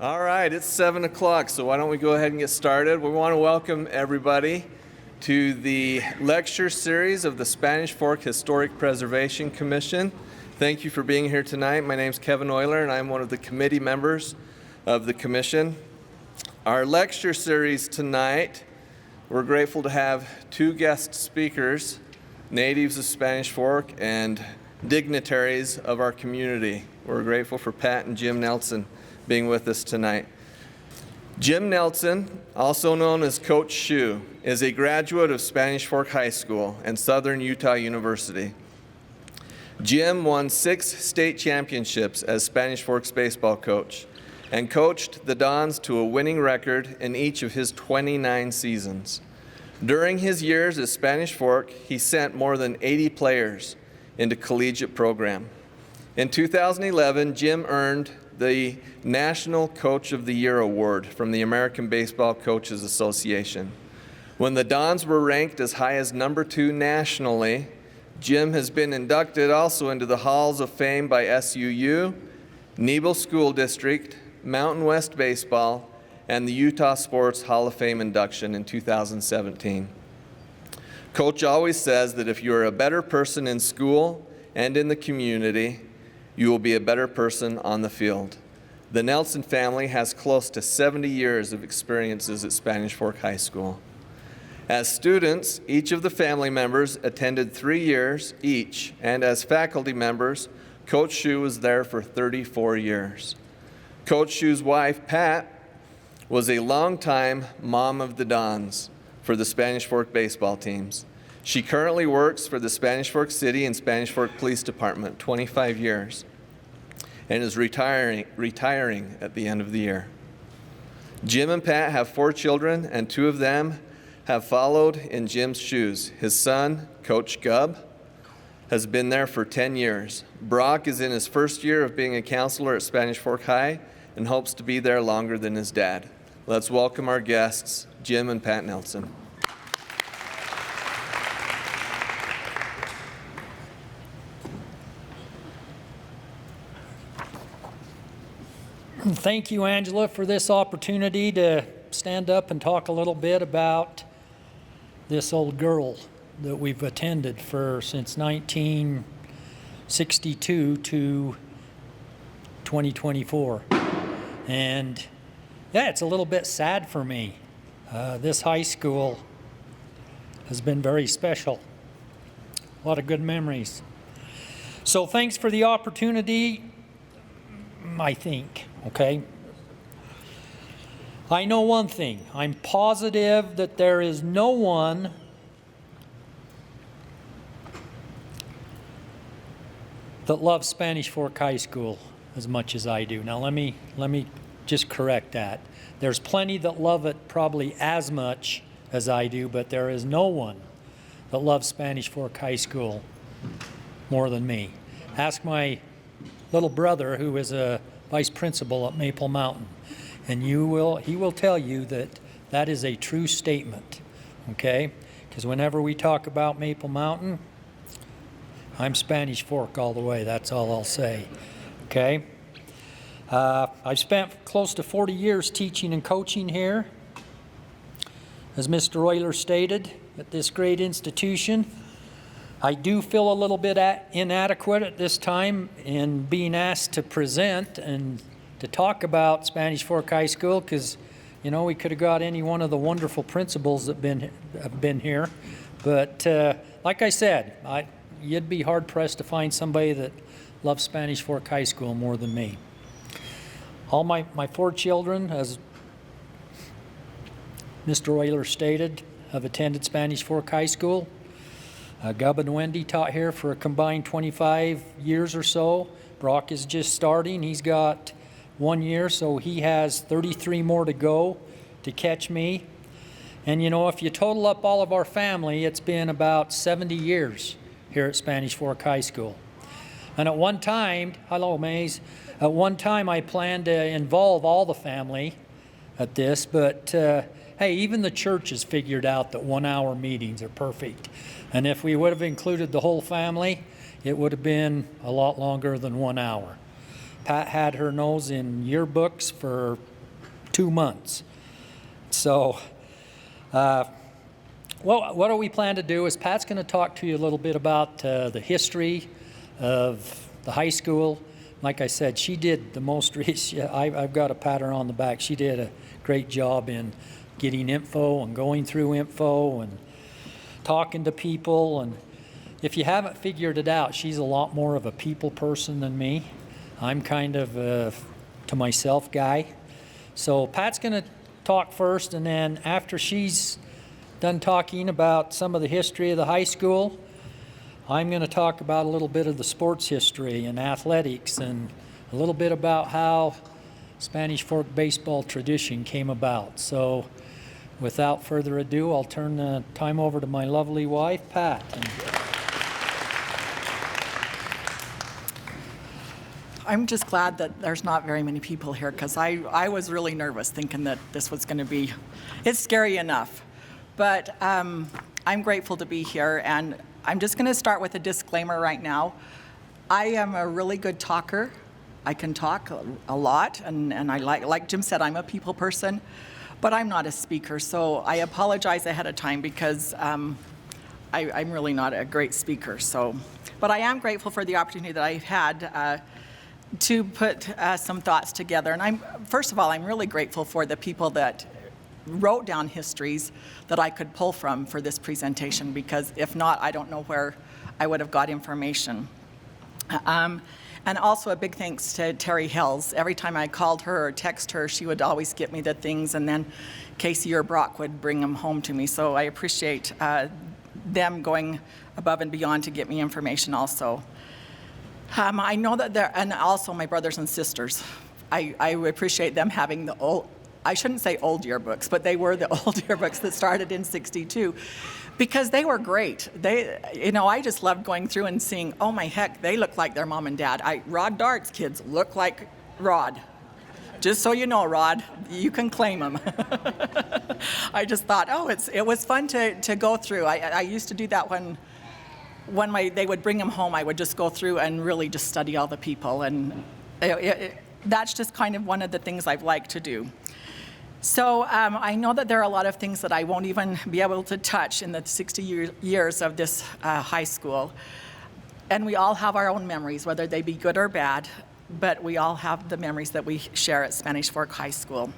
All right, it's 7 o'clock, so why don't we go ahead and get started. We want to welcome everybody to the lecture series of the Spanish Fork Historic Preservation Commission. Thank you for being here tonight. My name's Kevin Euler, and I'm one of the committee members of the commission. Our lecture series tonight, we're grateful to have two guest speakers, natives of Spanish Fork and dignitaries of our community. We're grateful for Pat and Jim Nelson being with us tonight. Jim Nelson, also known as Coach Shu, is a graduate of Spanish Fork High School and Southern Utah University. Jim won 6 state championships as Spanish Fork's baseball coach and coached the Dons to a winning record in each of his 29 seasons. During his years at Spanish Fork, he sent more than 80 players into collegiate program. In 2011, Jim earned the National Coach of the Year Award from the American Baseball Coaches Association. When the Dons were ranked as high as number 2 nationally, Jim has been inducted also into the Halls of Fame by SUU, Nebo School District, Mountain West Baseball, and the Utah Sports Hall of Fame induction in 2017. Coach always says that if you are a better person in school and in the community, you will be a better person on the field. The Nelson family has close to 70 years of experiences at Spanish Fork High School. As students, each of the family members attended 3 years each, and as faculty members, Coach Shu was there for 34 years. Coach Shu's wife, Pat, was a longtime mom of the Dons for the Spanish Fork baseball teams. She currently works for the Spanish Fork City and Spanish Fork Police Department, 25 years, and is retiring at the end of the year. Jim and Pat have 4 children, and 2 of them have followed in Jim's shoes. His son, Coach Gubb, has been there for 10 years. Brock is in his first year of being a counselor at Spanish Fork High and hopes to be there longer than his dad. Let's welcome our guests, Jim and Pat Nelson. Thank you, Angela, for this opportunity to stand up and talk a little bit about this old girl that we've attended since 1962 to 2024. And yeah, it's a little bit sad for me. This high school has been very special. A lot of good memories. So thanks for the opportunity, I think. Okay? I know one thing. I'm positive that there is no one that loves Spanish Fork High School as much as I do. Now let me just correct that. There's plenty that love it probably as much as I do, but there is no one that loves Spanish Fork High School more than me. Ask my little brother, who is a vice principal at Maple Mountain, and he will tell you that that is a true statement, okay? Because whenever we talk about Maple Mountain, I'm Spanish Fork all the way, that's all I'll say, okay? I've spent close to 40 years teaching and coaching here, as Mr. Euler stated, at this great institution. I do feel a little bit inadequate at this time in being asked to present and to talk about Spanish Fork High School, because, you know, we could have got any one of the wonderful principals that have been here. But like I said, you'd be hard-pressed to find somebody that loves Spanish Fork High School more than me. All my 4 children, as Mr. Euler stated, have attended Spanish Fork High School. Gubb and Wendy taught here for a combined 25 years or so. Brock is just starting. He's got 1 year, so he has 33 more to go to catch me. And you know, if you total up all of our family, it's been about 70 years here at Spanish Fork High School. And at one time, hello Maze, at one time I planned to involve all the family at this, but hey, even the church has figured out that 1-hour meetings are perfect. And if we would have included the whole family, it would have been a lot longer than 1 hour. Pat had her nose in yearbooks for 2 months. So, well, what do we plan to do is Pat's going to talk to you a little bit about the history of the high school. Like I said, she did the most research. I've got to pat her on the back. She did a great job in getting info and going through info and talking to people. And if you haven't figured it out, she's a lot more of a people person than me. I'm kind of a to myself guy. So Pat's going to talk first, and then after she's done talking about some of the history of the high school, I'm going to talk about a little bit of the sports history and athletics and a little bit about how Spanish Fork baseball tradition came about. So without further ado, I'll turn the time over to my lovely wife, Pat. I'm just glad that there's not very many people here, because I was really nervous thinking that this was going to be, it's scary enough. But I'm grateful to be here, and I'm just going to start with a disclaimer right now. I am a really good talker. I can talk a lot, and I like Jim said, I'm a people person, but I'm not a speaker, so I apologize ahead of time because I'm really not a great speaker. So, but I am grateful for the opportunity that I've had to put some thoughts together. And first of all, I'm really grateful for the people that wrote down histories that I could pull from for this presentation, because if not, I don't know where I would have got information. And also a big thanks to Terry Hells. Every time I called her or text her, she would always get me the things, and then Casey or Brock would bring them home to me. So I appreciate them going above and beyond to get me information also. I know that and also my brothers and sisters. I appreciate them having the old, I shouldn't say old yearbooks, but they were the old yearbooks that started in '62, because they were great. I just loved going through and seeing, oh my heck, they look like their mom and dad. Rod Dart's kids look like Rod. Just so you know, Rod, you can claim them. I just thought, it was fun to go through. I used to do that when they would bring them home. I would just go through and really just study all the people, and that's just kind of one of the things I've liked to do. So I know that there are a lot of things that I won't even be able to touch in the 60 years of this high school. And we all have our own memories, whether they be good or bad, but we all have the memories that we share at Spanish Fork High School.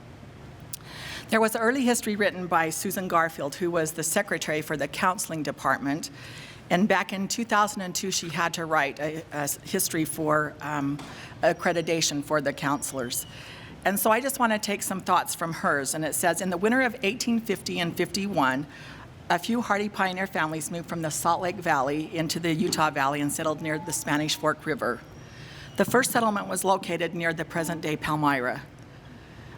There was early history written by Susan Garfield, who was the secretary for the counseling department. And back in 2002, she had to write a history for accreditation for the counselors. And so I just want to take some thoughts from hers. And it says, in the winter of 1850 and 51, a few hardy pioneer families moved from the Salt Lake Valley into the Utah Valley and settled near the Spanish Fork River. The first settlement was located near the present-day Palmyra.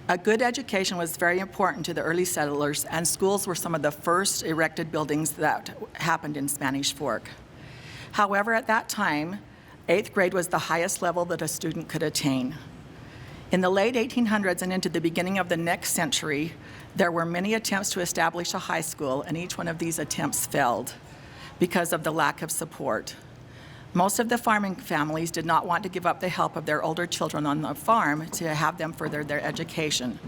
A good education was very important to the early settlers, and schools were some of the first erected buildings that happened in Spanish Fork. However, at that time, 8th grade was the highest level that a student could attain. In the late 1800s and into the beginning of the next century, there were many attempts to establish a high school, and each one of these attempts failed because of the lack of support. Most of the farming families did not want to give up the help of their older children on the farm to have them further their education.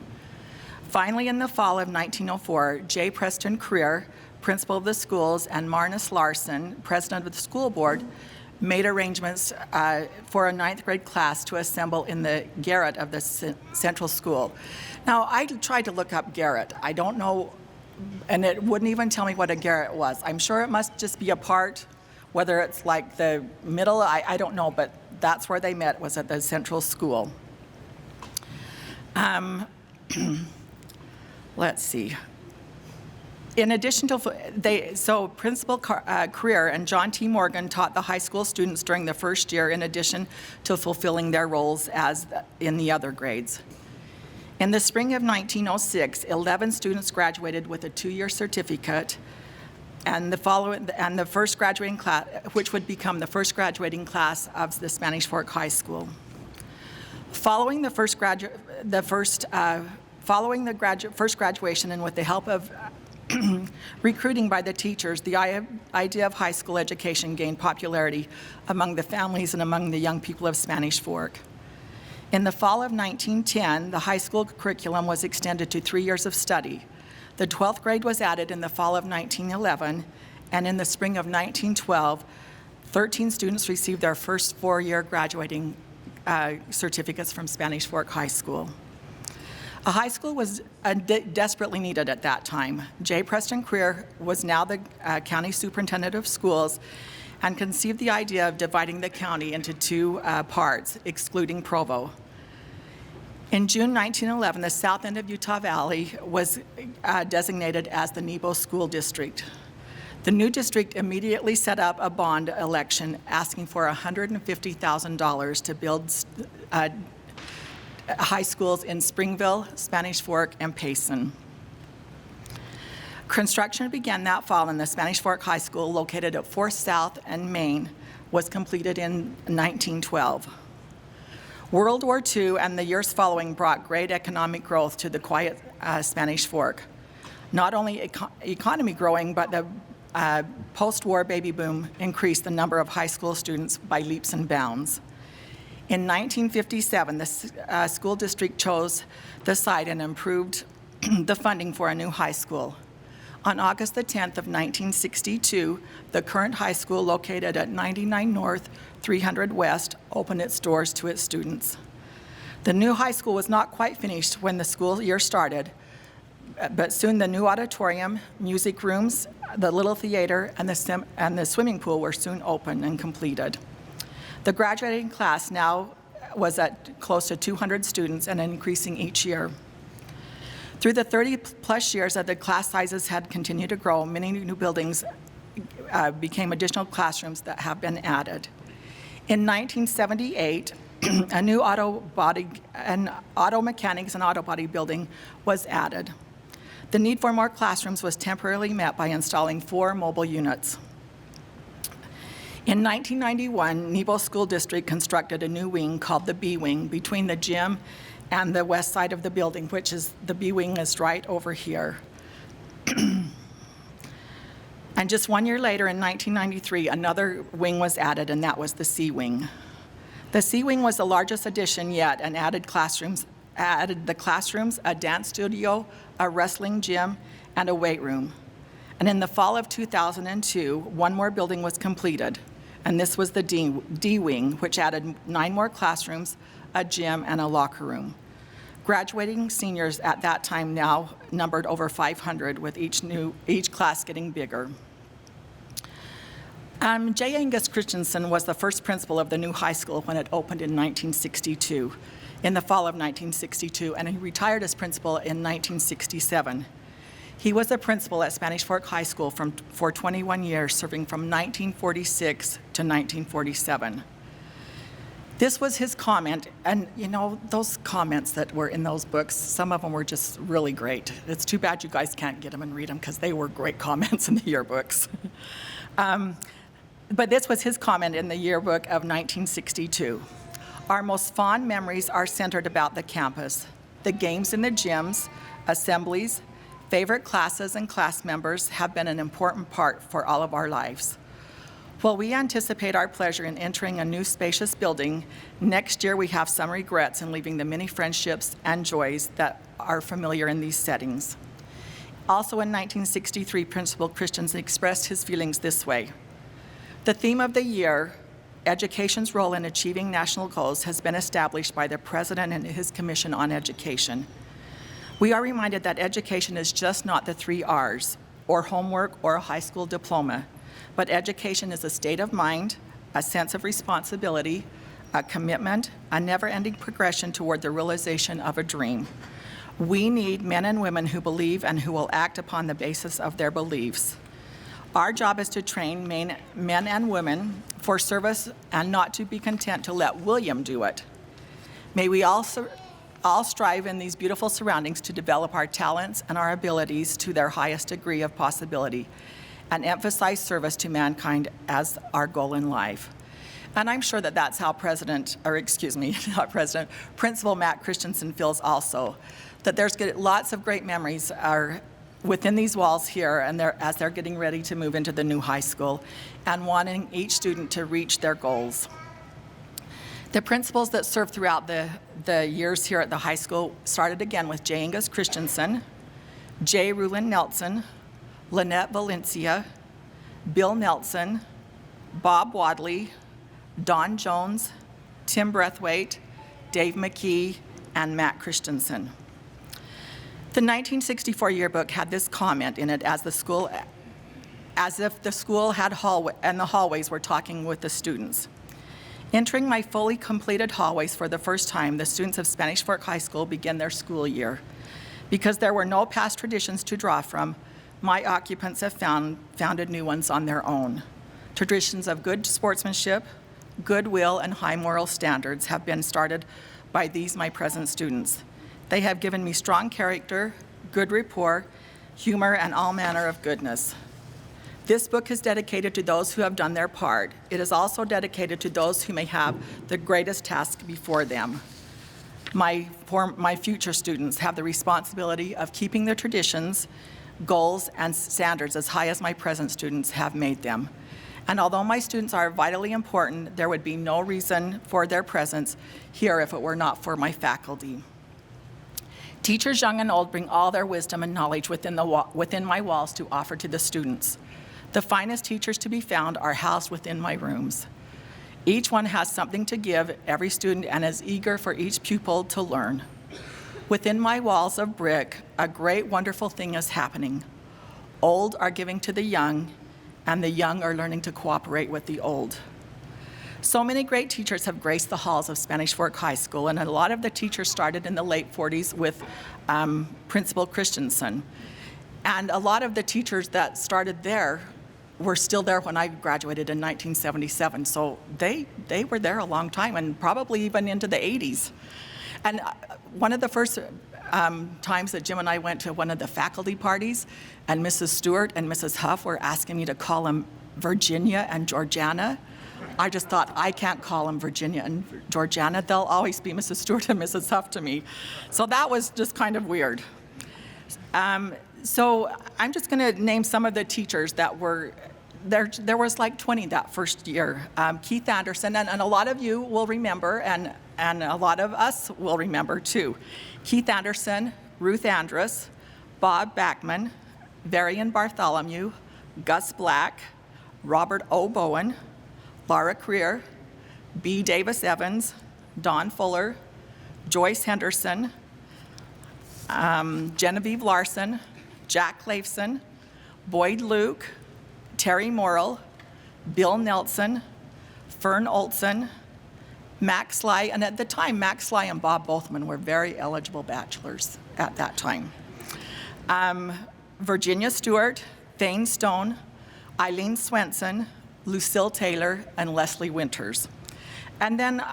Finally, in the fall of 1904, J. Preston Creer, principal of the schools, and Marnus Larson, president of the school board, made arrangements for a 9th grade class to assemble in the garret of the central school. Now, I tried to look up garret. I don't know, and it wouldn't even tell me what a garret was. I'm sure it must just be a part, whether it's like the middle, I don't know, but that's where they met, was at the central school. Let's see. In addition to, Principal Creer and John T. Morgan taught the high school students during the first year, in addition to fulfilling their roles as in the other grades. In the spring of 1906, 11 students graduated with a 2-year certificate, and the first graduating class, which would become the first graduating class of the Spanish Fork High School. Following the first graduation, and with the help of recruiting by the teachers, the idea of high school education gained popularity among the families and among the young people of Spanish Fork. In the fall of 1910, the high school curriculum was extended to 3 years of study. The 12th grade was added in the fall of 1911, and in the spring of 1912, 13 students received their first four-year graduating certificates from Spanish Fork High School. A high school was desperately needed at that time. J. Preston Creer was now the county superintendent of schools and conceived the idea of dividing the county into two parts, excluding Provo. In June 1911, the south end of Utah Valley was designated as the Nebo School District. The new district immediately set up a bond election asking for $150,000 to build high schools in Springville, Spanish Fork, and Payson. Construction began that fall, and the Spanish Fork High School, located at 4th South and Main, was completed in 1912. World War II and the years following brought great economic growth to the quiet Spanish Fork. Not only economy growing, but the post-war baby boom increased the number of high school students by leaps and bounds. In 1957, the school district chose the site and improved the funding for a new high school. On August the 10th of 1962, the current high school, located at 99 North, 300 West, opened its doors to its students. The new high school was not quite finished when the school year started, but soon the new auditorium, music rooms, the little theater, and the swimming pool were soon open and completed. The graduating class now was at close to 200 students and increasing each year. Through the 30-plus years that the class sizes had continued to grow, many new buildings became additional classrooms that have been added. In 1978, a new auto mechanics and auto body building was added. The need for more classrooms was temporarily met by installing 4 mobile units. In 1991, Nebo School District constructed a new wing called the B Wing between the gym and the west side of the building, which is, the B Wing is right over here. And just 1 year later, in 1993, another wing was added, and that was the C Wing. The C Wing was the largest addition yet and added the classrooms, a dance studio, a wrestling gym, and a weight room. And in the fall of 2002, one more building was completed, and this was the D Wing, which added 9 more classrooms, a gym, and a locker room. Graduating seniors at that time now numbered over 500, with each class getting bigger. J. Angus Christensen was the first principal of the new high school when it opened in 1962, in the fall of 1962, and he retired as principal in 1967. He was the principal at Spanish Fork High School for 21 years, serving from 1946 to 1947. This was his comment, and you know, those comments that were in those books, some of them were just really great. It's too bad you guys can't get them and read them, because they were great comments in the yearbooks. But this was his comment in the yearbook of 1962. Our most fond memories are centered about the campus, the games in the gyms, assemblies, favorite classes, and class members have been an important part for all of our lives. While we anticipate our pleasure in entering a new spacious building, next year we have some regrets in leaving the many friendships and joys that are familiar in these settings. Also in 1963, Principal Christensen expressed his feelings this way. The theme of the year, education's role in achieving national goals, has been established by the President and his Commission on Education. We are reminded that education is just not the 3 R's, or homework, or a high school diploma, but education is a state of mind, a sense of responsibility, a commitment, a never-ending progression toward the realization of a dream. We need men and women who believe and who will act upon the basis of their beliefs. Our job is to train men and women for service and not to be content to let William do it. May we all strive in these beautiful surroundings to develop our talents and our abilities to their highest degree of possibility and emphasize service to mankind as our goal in life. And I'm sure that that's how Principal Matt Christensen feels also, that there's lots of great memories are within these walls here, and as they're getting ready to move into the new high school and wanting each student to reach their goals. The principals that served throughout the years here at the high school started again with J. Angus Christensen, J. Rulin Nelson, Lynette Valencia, Bill Nelson, Bob Wadley, Don Jones, Tim Breathwaite, Dave McKee, and Matt Christensen. The 1964 yearbook had this comment in it as if the school had and the hallways were talking with the students. Entering my fully completed hallways for the first time, the students of Spanish Fork High School began their school year. Because there were no past traditions to draw from, my occupants have founded new ones on their own. Traditions of good sportsmanship, goodwill, and high moral standards have been started by these my present students. They have given me strong character, good rapport, humor, and all manner of goodness. This book is dedicated to those who have done their part. It is also dedicated to those who may have the greatest task before them. My future students have the responsibility of keeping their traditions, goals, and standards as high as my present students have made them. And although my students are vitally important, there would be no reason for their presence here if it were not for my faculty. Teachers young and old bring all their wisdom and knowledge within my walls to offer to the students. The finest teachers to be found are housed within my rooms. Each one has something to give every student and is eager for each pupil to learn. Within my walls of brick, a great, wonderful thing is happening. Old are giving to the young, and the young are learning to cooperate with the old. So many great teachers have graced the halls of Spanish Fork High School, and a lot of the teachers started in the late 40s with Principal Christensen. And a lot of the teachers that started there were still there when I graduated in 1977. So they were there a long time, and probably even into the 80s. And one of the first times that Jim and I went to one of the faculty parties, and Mrs. Stewart and Mrs. Huff were asking me to call them Virginia and Georgiana. I just thought, I can't call them Virginia and Georgiana. They'll always be Mrs. Stewart and Mrs. Huff to me. So that was just kind of weird. So I'm just going to name some of the teachers that were there. There was like 20 that first year. Keith Anderson, and a lot of you will remember, and a lot of us will remember too. Keith Anderson, Ruth Andrus, Bob Backman, Varian Bartholomew, Gus Black, Robert O. Bowen, Laura Creer, B. Davis Evans, Don Fuller, Joyce Henderson, Genevieve Larson, Jack Leifson, Boyd Luke, Terry Morrill, Bill Nelson, Fern Olson, Max Sly, and at the time, Max Sly and Bob Bothman were very eligible bachelors at that time. Virginia Stewart, Thane Stone, Eileen Swenson, Lucille Taylor, and Leslie Winters. And then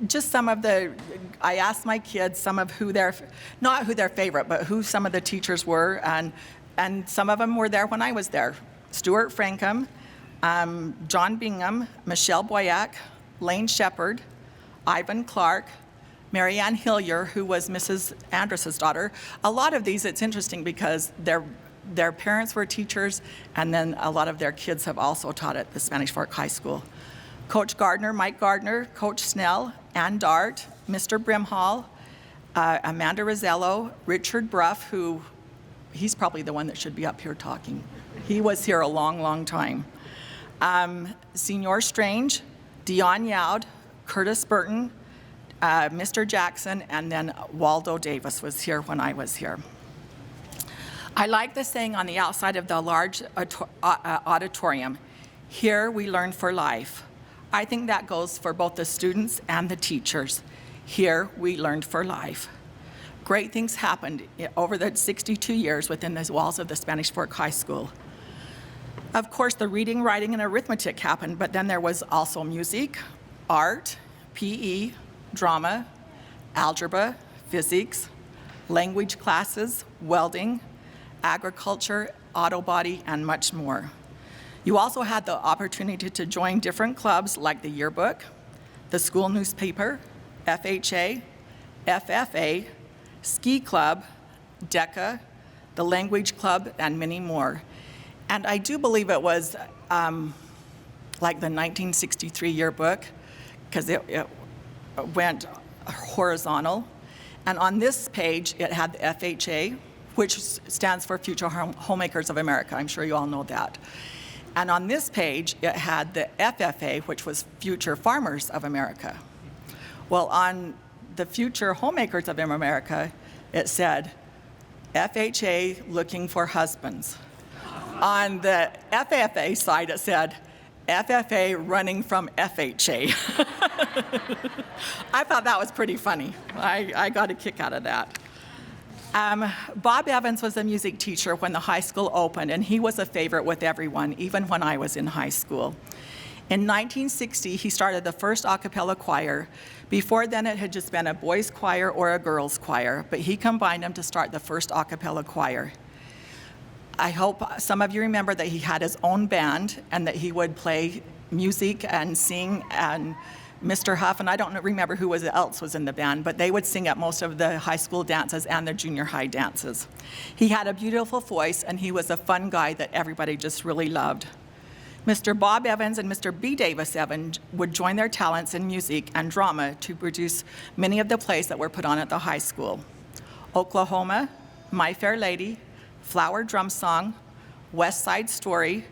just some of I asked my kids some of not who their favorite, but who some of the teachers were, and some of them were there when I was there. Stuart Frankham, John Bingham, Michelle Boyack, Lane Shepard, Ivan Clark, Marianne Hillier, who was Mrs. Andrus's daughter. A lot of these, it's interesting because their parents were teachers, and then a lot of their kids have also taught at the Spanish Fork High School. Coach Gardner, Mike Gardner, Coach Snell, Ann Dart, Mr. Brimhall, Amanda Rosello, Richard Bruff, who he's probably the one that should be up here talking. He was here a long, long time. Senior Strange, Dion Youd, Curtis Burton, Mr. Jackson, and then Waldo Davis was here when I was here. I like the saying on the outside of the large auditorium, "Here we learn for life." I think that goes for both the students and the teachers. Here we learned for life. Great things happened over the 62 years within the walls of the Spanish Fork High School. Of course, the reading, writing, and arithmetic happened, but then there was also music, art, PE, drama, algebra, physics, language classes, welding, agriculture, auto body, and much more. You also had the opportunity to join different clubs like the yearbook, the school newspaper, FHA, FFA, ski club, DECA, the language club, and many more. And I do believe it was like the 1963 yearbook, because went horizontal. And on this page, it had the FHA, which stands for Future Homemakers of America. I'm sure you all know that. And on this page, it had the FFA, which was Future Farmers of America. Well, on the Future Homemakers of America, it said, FHA looking for husbands. On the FFA side, it said, FFA running from FHA. I thought that was pretty funny. I got a kick out of that. Bob Evans was a music teacher when the high school opened, and he was a favorite with everyone, even when I was in high school. In 1960, he started the first a cappella choir. Before then, it had just been a boys' choir or a girls' choir, but he combined them to start the first a cappella choir. I hope some of you remember that he had his own band and that he would play music and sing, and Mr. Huff, and I don't remember who else was in the band, but they would sing at most of the high school dances and the junior high dances. He had a beautiful voice, and he was a fun guy that everybody just really loved. Mr. Bob Evans and Mr. B. Davis Evans would join their talents in music and drama to produce many of the plays that were put on at the high school. Oklahoma, My Fair Lady, Flower Drum Song, West Side Story,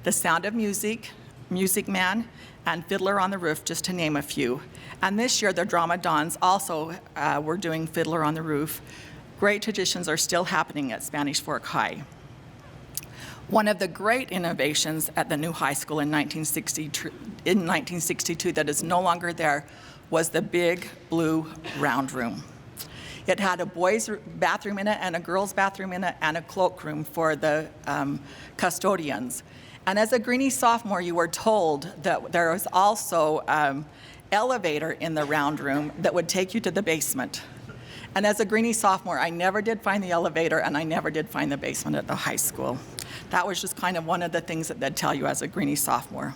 The Sound of Music, Music Man, and Fiddler on the Roof, just to name a few. And this year, the Drama Dons also were doing Fiddler on the Roof. Great traditions are still happening at Spanish Fork High. One of the great innovations at the new high school in 1962 that is no longer there was the big blue round room. It had a boys' bathroom in it and a girls' bathroom in it and a cloakroom for the custodians. And as a Greenie sophomore, you were told that there was also elevator in the round room that would take you to the basement. And as a Greenie sophomore, I never did find the elevator, and I never did find the basement at the high school. That was just kind of one of the things that they'd tell you as a Greenie sophomore.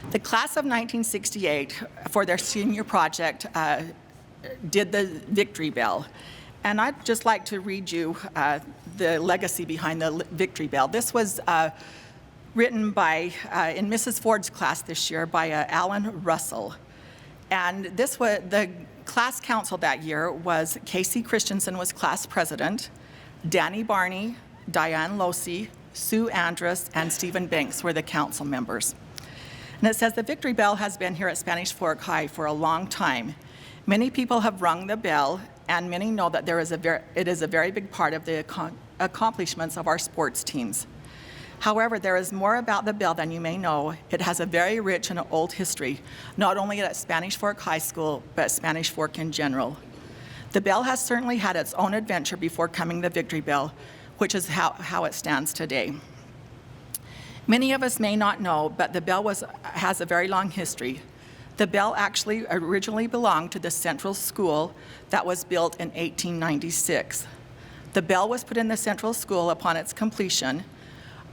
The class of 1968, for their senior project, did the Victory Bell. And I'd just like to read you the legacy behind the Victory Bell. This was written by, in Mrs. Ford's class this year, by Alan Russell. And this was, the class council that year was Casey Christensen was class president, Danny Barney, Diane Losey, Sue Andrus, and Stephen Banks were the council members. And it says, the Victory Bell has been here at Spanish Fork High for a long time. Many people have rung the bell, and many know that it is a very big part of the accomplishments of our sports teams. However, there is more about the bell than you may know. It has a very rich and old history, not only at Spanish Fork High School, but Spanish Fork in general. The bell has certainly had its own adventure before coming the Victory Bell, which is how it stands today. Many of us may not know, but the bell has a very long history. The bell actually originally belonged to the Central School that was built in 1896. The bell was put in the Central School upon its completion,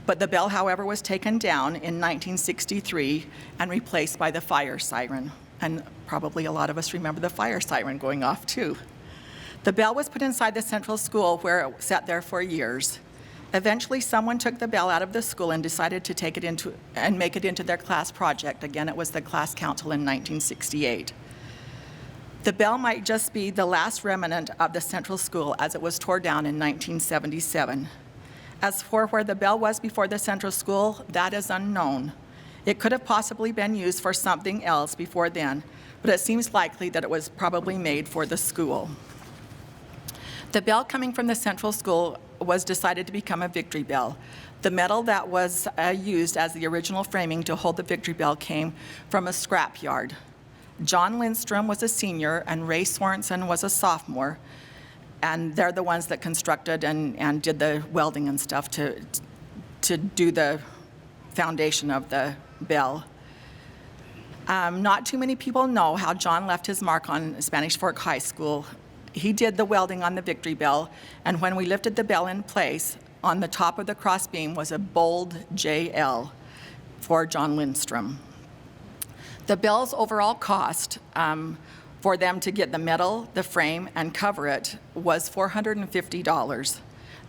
but the bell, however, was taken down in 1963 and replaced by the fire siren. And probably a lot of us remember the fire siren going off too. The bell was put inside the Central School where it sat there for years. Eventually, someone took the bell out of the school and decided to take it into and make it into their class project. Again, it was the class council in 1968. The bell might just be the last remnant of the Central School as it was torn down in 1977. As for where the bell was before the Central School, that is unknown. It could have possibly been used for something else before then, but it seems likely that it was probably made for the school. The bell coming from the Central School was decided to become a Victory Bell. The metal that was used as the original framing to hold the Victory Bell came from a scrap yard. John Lindstrom was a senior and Ray Sorensen was a sophomore, and they're the ones that constructed and did the welding and stuff to do the foundation of the bell. Not too many people know how John left his mark on Spanish Fork High School. He did the welding on the Victory Bell, and when we lifted the bell in place, on the top of the crossbeam was a bold JL for John Lindstrom. The bell's overall cost for them to get the metal, the frame, and cover it was $450.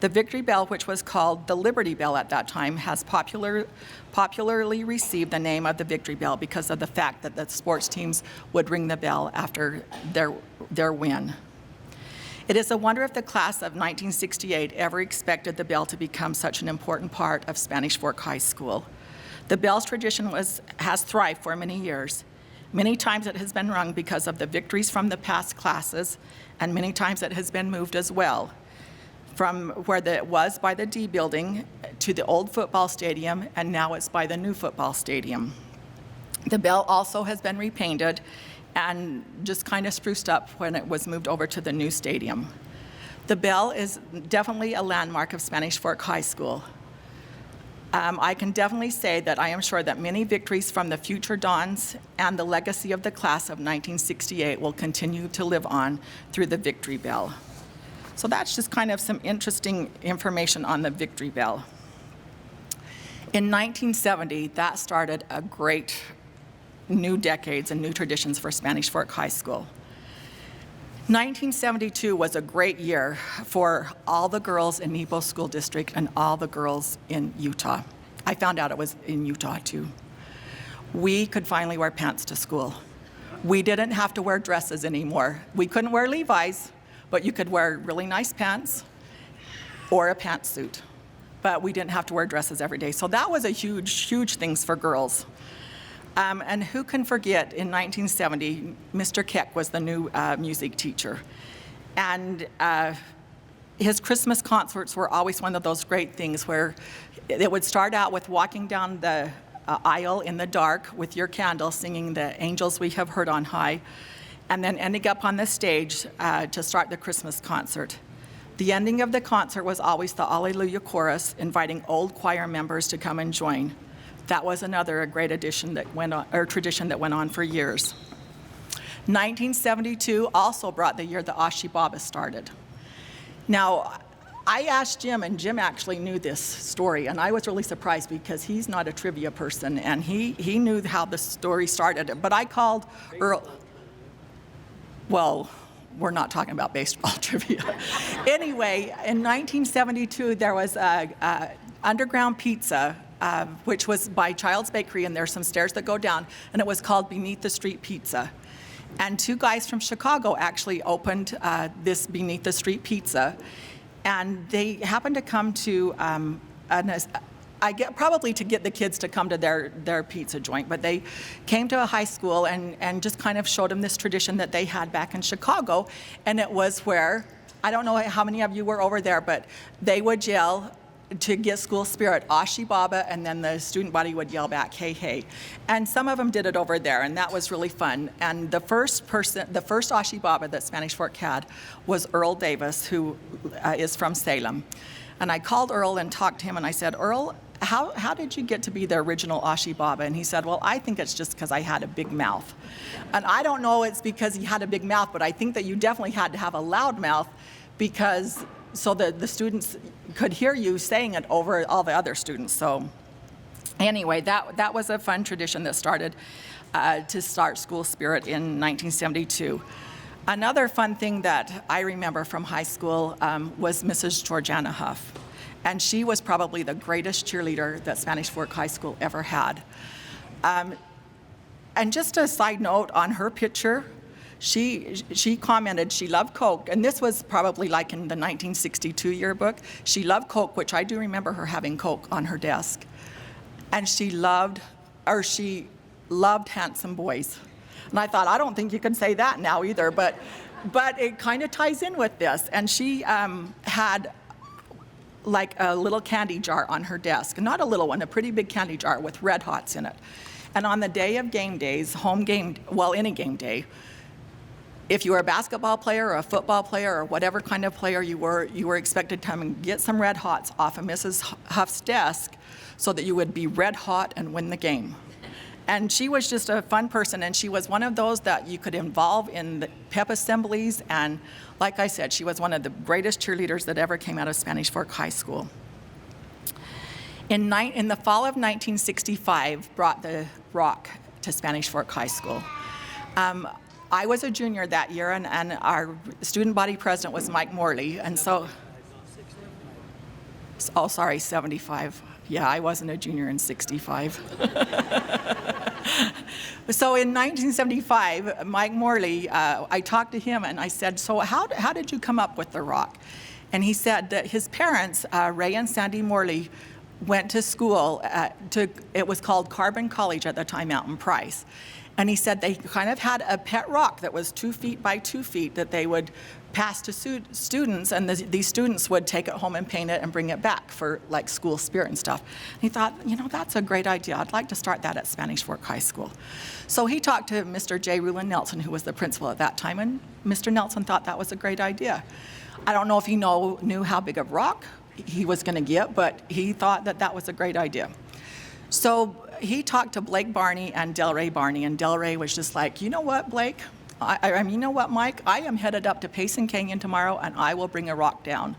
The Victory Bell, which was called the Liberty Bell at that time, has popularly received the name of the Victory Bell because of the fact that the sports teams would ring the bell after their win. It is a wonder if the class of 1968 ever expected the bell to become such an important part of Spanish Fork High School. The bell's tradition has thrived for many years. Many times it has been rung because of the victories from the past classes, and many times it has been moved as well, from where it was by the D building to the old football stadium, and now it's by the new football stadium. The bell also has been repainted and just kind of spruced up when it was moved over to the new stadium. The bell is definitely a landmark of Spanish Fork High School. I can definitely say that I am sure that many victories from the future dawns and the legacy of the class of 1968 will continue to live on through the Victory Bell. So that's just kind of some interesting information on the Victory Bell. In 1970, that started a great new decades and new traditions for Spanish Fork High School. 1972 was a great year for all the girls in Nebo School District and all the girls in Utah. I found out it was in Utah too. We could finally wear pants to school. We didn't have to wear dresses anymore. We couldn't wear Levi's, but you could wear really nice pants or a pantsuit. But we didn't have to wear dresses every day. So that was a huge, huge thing for girls. And who can forget, in 1970, Mr. Keck was the new music teacher. And his Christmas concerts were always one of those great things where it would start out with walking down the aisle in the dark with your candle singing the Angels We Have Heard on High, and then ending up on the stage to start the Christmas concert. The ending of the concert was always the Alleluia chorus, inviting old choir members to come and join. That was another great tradition that went on for years. 1972 also brought the year the Ashi Baba started. Now, I asked Jim, and Jim actually knew this story, and I was really surprised because he's not a trivia person, and he knew how the story started. But I called Earl. Well, we're not talking about baseball trivia. Anyway, in 1972, there was a underground pizza, which was by Child's Bakery, and there's some stairs that go down, and it was called Beneath the Street Pizza. And two guys from Chicago actually opened this Beneath the Street Pizza, and they happened to come to, probably to get the kids to come to their pizza joint, but they came to a high school and just kind of showed them this tradition that they had back in Chicago, and it was where, I don't know how many of you were over there, but they would yell, to get school spirit, Ashi Baba, and then the student body would yell back, hey, hey. And some of them did it over there, and that was really fun. And the first Ashi Baba that Spanish Fork had was Earl Davis, who is from Salem. And I called Earl and talked to him, and I said, Earl, how did you get to be the original Ashi Baba? And he said, well, I think it's just because I had a big mouth. And I don't know it's because he had a big mouth, but I think that you definitely had to have a loud mouth because so the students could hear you saying it over all the other students. So anyway, that was a fun tradition that started to start school spirit in 1972. Another fun thing that I remember from high school was Mrs. Georgiana Huff. And she was probably the greatest cheerleader that Spanish Fork High School ever had. And just a side note on her picture, she commented she loved Coke, and this was probably like in the 1962 yearbook. She loved Coke, which I do remember her having Coke on her desk. And she loved handsome boys. And I thought, I don't think you can say that now either, but it kind of ties in with this. And she had like a little candy jar on her desk, not a little one, a pretty big candy jar with Red Hots in it. And on the day of game days, any game day, if you were a basketball player or a football player or whatever kind of player you were expected to come and get some Red Hots off of Mrs. Huff's desk so that you would be red hot and win the game. And she was just a fun person, and she was one of those that you could involve in the pep assemblies, and like I said, she was one of the greatest cheerleaders that ever came out of Spanish Fork High School. In the fall of 1965 brought the rock to Spanish Fork High School. I was a junior that year, and our student body president was Mike Morley, and so Oh, sorry, 75. Yeah, I wasn't a junior in 65. So in 1975, Mike Morley, I talked to him and I said, so how did you come up with the rock? And he said that his parents, Ray and Sandy Morley, went to school, it was called Carbon College at the time out in Price. And he said they kind of had a pet rock that was 2 feet by 2 feet that they would pass to students, and these students would take it home and paint it and bring it back for like school spirit and stuff. And he thought, that's a great idea. I'd like to start that at Spanish Fork High School. So he talked to Mr. J. Rulon Nelson, who was the principal at that time, and Mr. Nelson thought that was a great idea. I don't know if he knew how big of rock he was going to get, but he thought that was a great idea. So he talked to Blake Barney and Delray Barney, and Delray was just like, you know what, Blake? You know what, Mike? I am headed up to Payson Canyon tomorrow, and I will bring a rock down.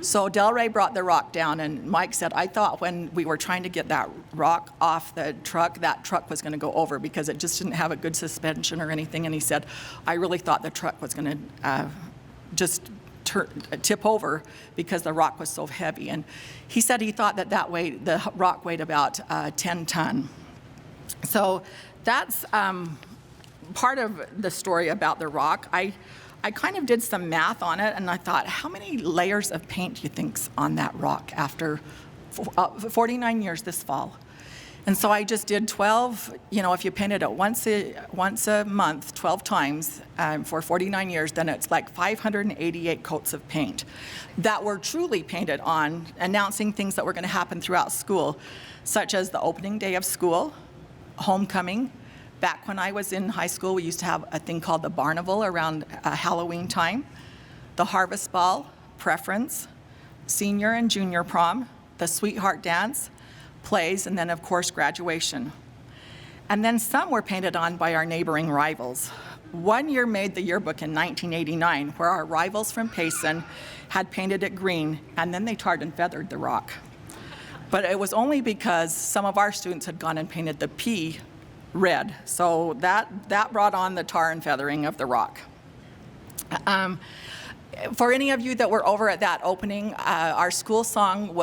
So Delray brought the rock down, and Mike said, I thought when we were trying to get that rock off the truck, that truck was going to go over because it just didn't have a good suspension or anything. And he said, I really thought the truck was going to just tip over because the rock was so heavy. And he said he thought that the rock weighed about 10 ton. So that's part of the story about the rock. I kind of did some math on it, and I thought, how many layers of paint do you think's on that rock after 49 years this fall? And so I just did 12, if you painted it once a month, 12 times for 49 years, then it's like 588 coats of paint that were truly painted on, announcing things that were going to happen throughout school, such as the opening day of school, homecoming. Back when I was in high school, we used to have a thing called the Barnival around Halloween time, the Harvest Ball, Preference, Senior and Junior Prom, the Sweetheart Dance, plays, and then, of course, graduation. And then some were painted on by our neighboring rivals. One year made the yearbook in 1989, where our rivals from Payson had painted it green, and then they tarred and feathered the rock. But it was only because some of our students had gone and painted the P red. So that brought on the tar and feathering of the rock. For any of you that were over at that opening, our school song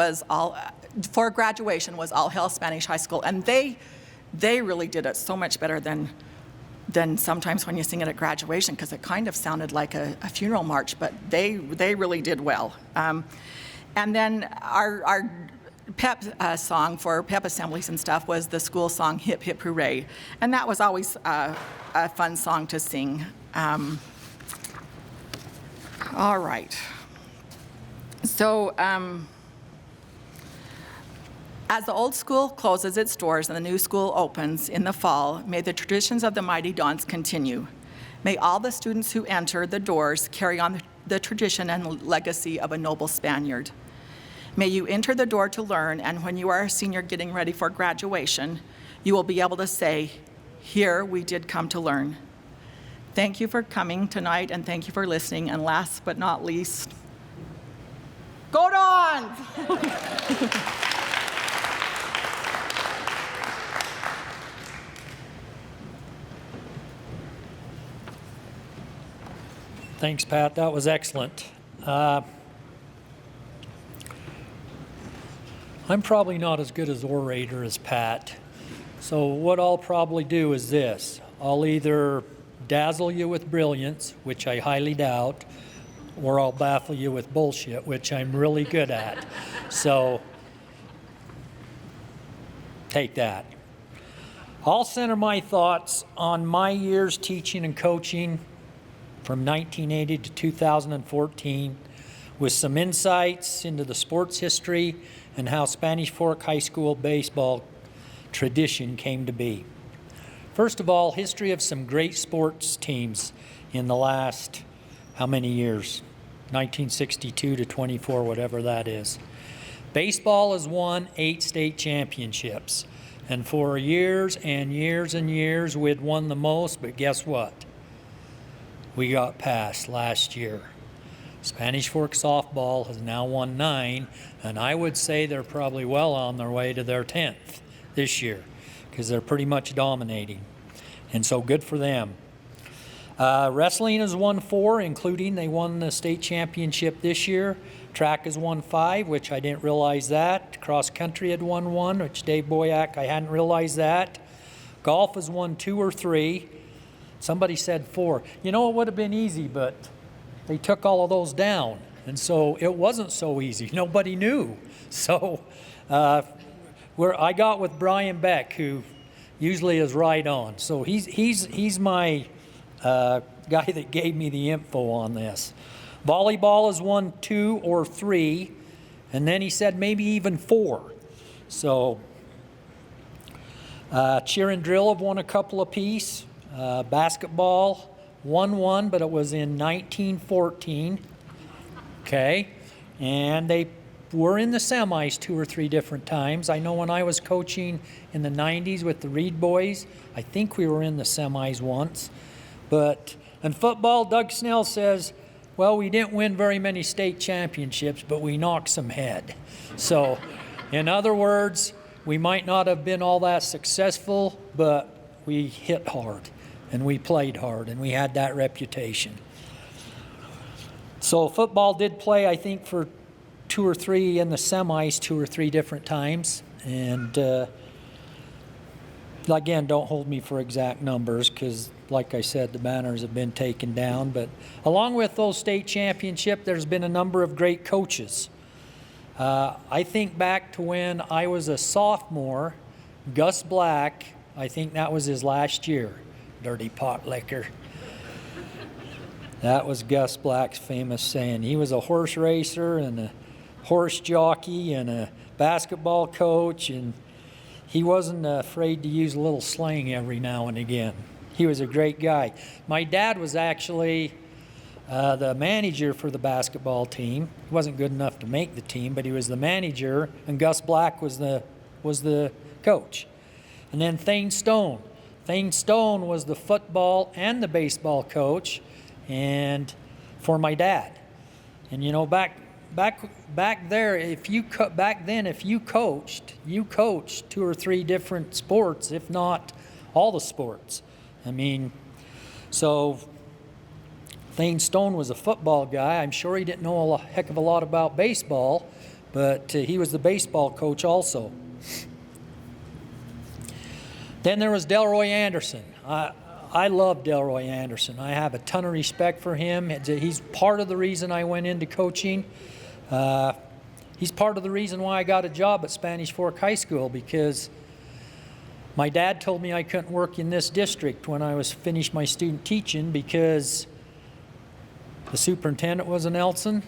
for graduation was All Hail Spanish High School, and they really did it so much better than sometimes when you sing it at graduation, because it kind of sounded like a funeral march, but they really did well. And then our pep song for pep assemblies and stuff was the school song Hip Hip Hooray, and that was always a fun song to sing. All right. So as the old school closes its doors and the new school opens in the fall, may the traditions of the Mighty Dons continue. May all the students who enter the doors carry on the tradition and legacy of a noble Spaniard. May you enter the door to learn, and when you are a senior getting ready for graduation, you will be able to say, here we did come to learn. Thank you for coming tonight, and thank you for listening. And last but not least, go Dons! Thanks, Pat. That was excellent. I'm probably not as good as orator as Pat. So what I'll probably do is this. I'll either dazzle you with brilliance, which I highly doubt, or I'll baffle you with bullshit, which I'm really good at. So take that. I'll center my thoughts on my years teaching and coaching from 1980 to 2014 with some insights into the sports history and how Spanish Fork High School baseball tradition came to be. First of all, history of some great sports teams in the last, how many years? 1962 to 24, whatever that is. Baseball has won 8 state championships. And for years and years and years, we'd won the most, but guess what? We got passed last year. Spanish Fork softball has now won 9, and I would say they're probably well on their way to their 10th this year, because they're pretty much dominating. And so good for them. Wrestling has won 4, including they won the state championship this year. Track has won 5, which I didn't realize that. Cross country had won 1, which Dave Boyack, I hadn't realized that. Golf has won 2 or 3. Somebody said 4. You know, it would have been easy, but they took all of those down. And so it wasn't so easy. Nobody knew. So where I got with Brian Beck, who usually is right on. So he's my guy that gave me the info on this. Volleyball has won 2 or 3, and then he said maybe even 4. So cheer and drill have won a couple apiece. Basketball won 1, but it was in 1914. Okay, and they were in the semis 2 or 3 different times. I know when I was coaching in the 90s with the Reed boys, I think we were in the semis once. But in football, Doug Snell says, well, we didn't win very many state championships, but we knocked some head. So, in other words, we might not have been all that successful, but we hit hard, and we played hard, and we had that reputation. So football did play, I think, for 2 or 3 in the semis 2 or 3 different times. And again, don't hold me for exact numbers because, like I said, the banners have been taken down. But along with those state championships, there's been a number of great coaches. I think back to when I was a sophomore, Gus Black, I think that was his last year. Dirty pot liquor. That was Gus Black's famous saying. He was a horse racer and a horse jockey and a basketball coach, and he wasn't afraid to use a little slang every now and again. He was a great guy. My dad was actually the manager for the basketball team. He wasn't good enough to make the team, but he was the manager, and Gus Black was the coach. And then Thane Stone. Thane Stone was the football and the baseball coach, and for my dad. And you know, back there, back then, if you coached 2 or 3 different sports, if not all the sports. I mean, so Thane Stone was a football guy. I'm sure he didn't know a heck of a lot about baseball, but he was the baseball coach also. Then there was Delroy Anderson. I love Delroy Anderson. I have a ton of respect for him. He's part of the reason I went into coaching. He's part of the reason why I got a job at Spanish Fork High School, because my dad told me I couldn't work in this district when I was finished my student teaching because the superintendent was a Nelson,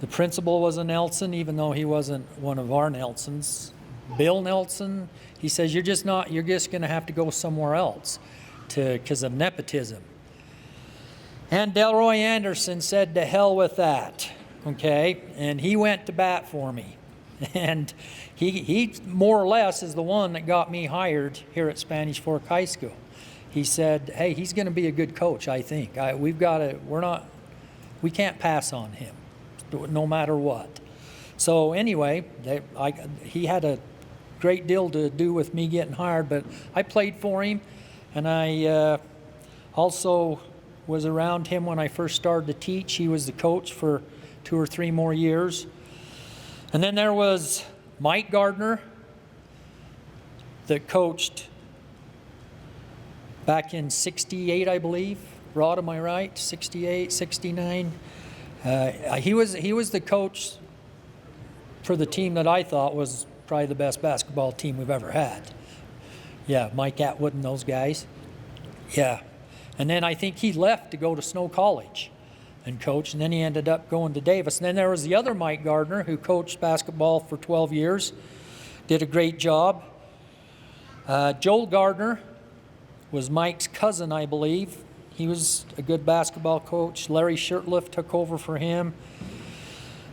the principal was a Nelson, even though he wasn't one of our Nelsons. Bill Nelson, he says, you're just going to have to go somewhere else because of nepotism. And Delroy Anderson said, to hell with that, okay? And he went to bat for me. And he more or less is the one that got me hired here at Spanish Fork High School. He said, hey, he's going to be a good coach, I think. We can't pass on him, no matter what. So anyway, he had a great deal to do with me getting hired, but I played for him, and I also was around him when I first started to teach. He was the coach for 2 or 3 more years. And then there was Mike Gardner that coached back in 68, I believe. Rod, am I right? 68, 69. He was the coach for the team that I thought was probably the best basketball team we've ever had. Yeah, Mike Atwood and those guys. Yeah. And then I think he left to go to Snow College and coach, and then he ended up going to Davis. And then there was the other Mike Gardner who coached basketball for 12 years, did a great job. Joel Gardner was Mike's cousin, I believe. He was a good basketball coach. Larry Shirtliff took over for him.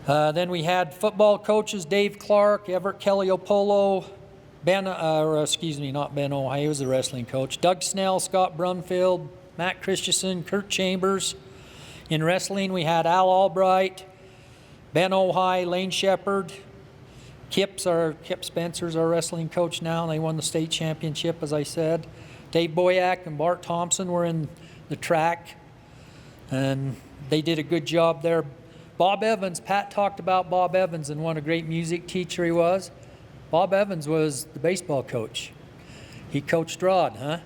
Then we had football coaches, Dave Clark, Everett Kelly-Opolo, not Ben Ojai, he was the wrestling coach, Doug Snell, Scott Brumfield, Matt Christensen, Kurt Chambers. In wrestling, we had Al Albright, Ben Ojai, Lane Shepard. Kip Spencer's our wrestling coach now, and they won the state championship, as I said. Dave Boyack and Bart Thompson were in the track, and they did a good job there. Bob Evans, Pat talked about Bob Evans and what a great music teacher he was. Bob Evans was the baseball coach. He coached Rod, huh?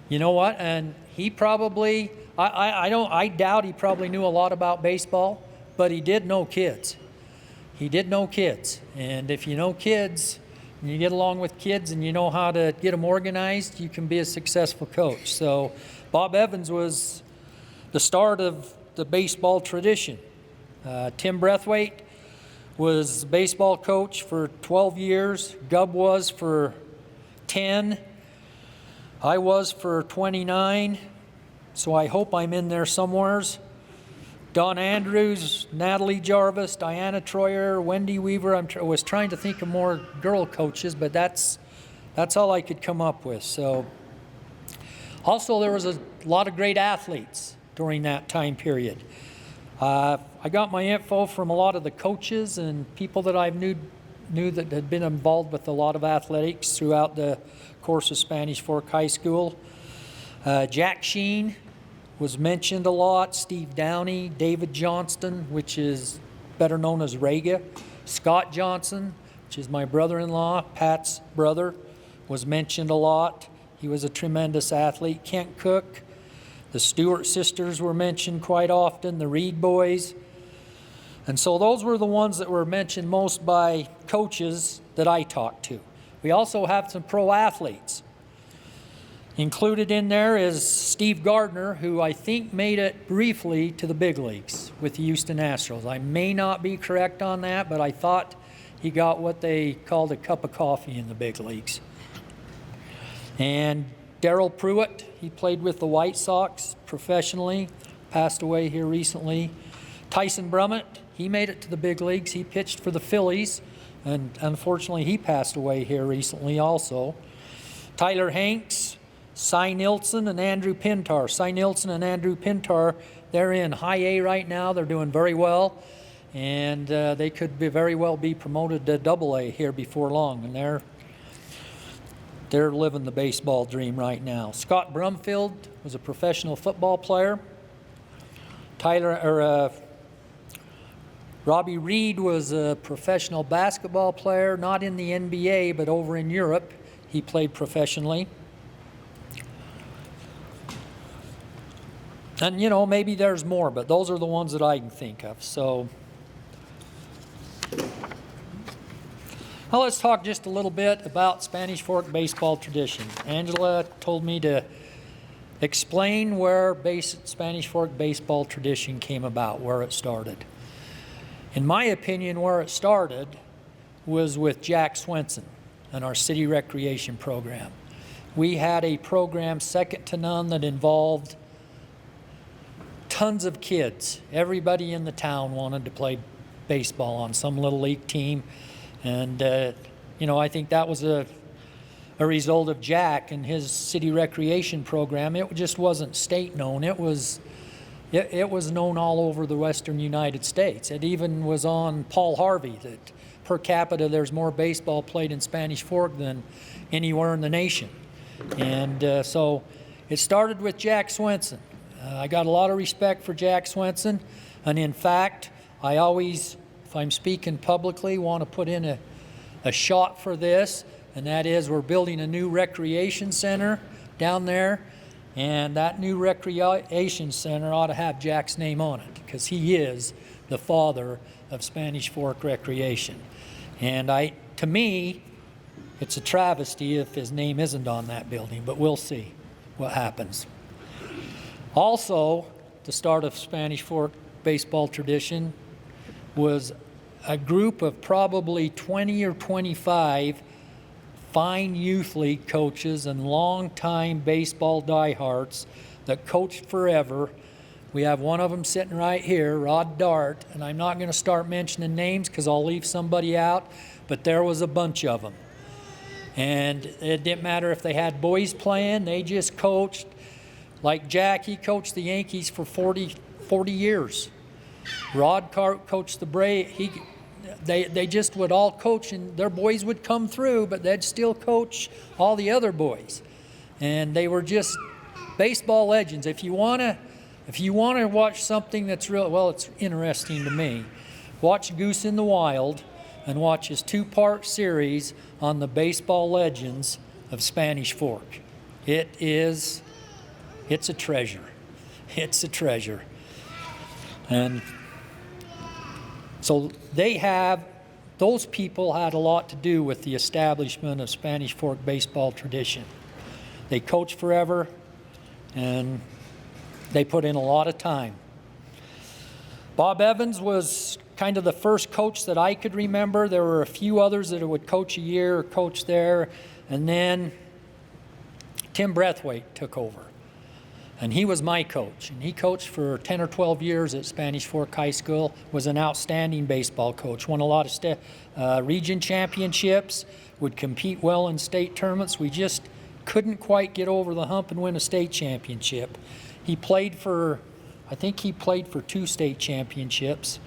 You know what? And he probably, I doubt he probably knew a lot about baseball, but he did know kids. He did know kids. And if you know kids, and you get along with kids and you know how to get them organized, you can be a successful coach. So Bob Evans was the start of the baseball tradition. Tim Breathwaite was baseball coach for 12 years. Gub was for 10. I was for 29. So I hope I'm in there somewheres. Don Andrews, Natalie Jarvis, Diana Troyer, Wendy Weaver. I was trying to think of more girl coaches, but that's all I could come up with. So also there was a lot of great athletes during that time period. I got my info from a lot of the coaches and people that I knew that had been involved with a lot of athletics throughout the course of Spanish Fork High School. Jack Sheen was mentioned a lot, Steve Downey, David Johnston, which is better known as Rega, Scott Johnson, which is my brother-in-law, Pat's brother, was mentioned a lot. He was a tremendous athlete. Kent Cook, the Stewart sisters were mentioned quite often, the Reed boys. And so those were the ones that were mentioned most by coaches that I talked to. We also have some pro athletes. Included in there is Steve Gardner, who I think made it briefly to the big leagues with the Houston Astros. I may not be correct on that, but I thought he got what they called a cup of coffee in the big leagues. And Darrell Pruitt, he played with the White Sox professionally, passed away here recently. Tyson Brummett, he made it to the big leagues. He pitched for the Phillies, and unfortunately he passed away here recently also. Tyler Hanks, Cy Nilsson, and Andrew Pintar. Cy Nilsson and Andrew Pintar, they're in high A right now. They're doing very well, and they could very well be promoted to double A here before long, and they're living the baseball dream right now. Scott Brumfield was a professional football player. Robbie Reed was a professional basketball player, not in the NBA, but over in Europe. He played professionally. And, you know, maybe there's more, but those are the ones that I can think of. So, now let's talk just a little bit about Spanish Fork baseball tradition. Angela told me to explain where Spanish Fork baseball tradition came about, where it started. In my opinion, where it started was with Jack Swenson and our city recreation program. We had a program second to none that involved tons of kids. Everybody in the town wanted to play baseball on some little league team. And, you know, I think that was a result of Jack and his city recreation program. It just wasn't state known. It was known all over the western United States. It even was on Paul Harvey that per capita there's more baseball played in Spanish Fork than anywhere in the nation. And so it started with Jack Swenson. I got a lot of respect for Jack Swenson, and in fact, I always, if I'm speaking publicly, want to put in a shot for this, and that is we're building a new recreation center down there, and that new recreation center ought to have Jack's name on it, because he is the father of Spanish Fork recreation. And to me, it's a travesty if his name isn't on that building, but we'll see what happens. Also, the start of Spanish Fork baseball tradition was a group of probably 20 or 25 fine youth league coaches and longtime baseball diehards that coached forever. We have one of them sitting right here, Rod Dart, and I'm not going to start mentioning names because I'll leave somebody out, but there was a bunch of them. And it didn't matter if they had boys playing, they just coached. Like Jack, he coached the Yankees for 40 years. Rod coached the Braves. They just would all coach, and their boys would come through, but they'd still coach all the other boys. And they were just baseball legends. If you want to If you want to watch something that's real, well, it's interesting to me, watch Goose in the Wild and watch his 2-part series on the baseball legends of Spanish Fork. It's a treasure. It's a treasure. And so those people had a lot to do with the establishment of Spanish Fork baseball tradition. They coached forever, and they put in a lot of time. Bob Evans was kind of the first coach that I could remember. There were a few others that would coach a year or coach there, and then Tim Breathwaite took over. And he was my coach, and he coached for 10 or 12 years at Spanish Fork High School, was an outstanding baseball coach, won a lot of region championships, would compete well in state tournaments. We just couldn't quite get over the hump and win a state championship. I think he played for 2 state championships,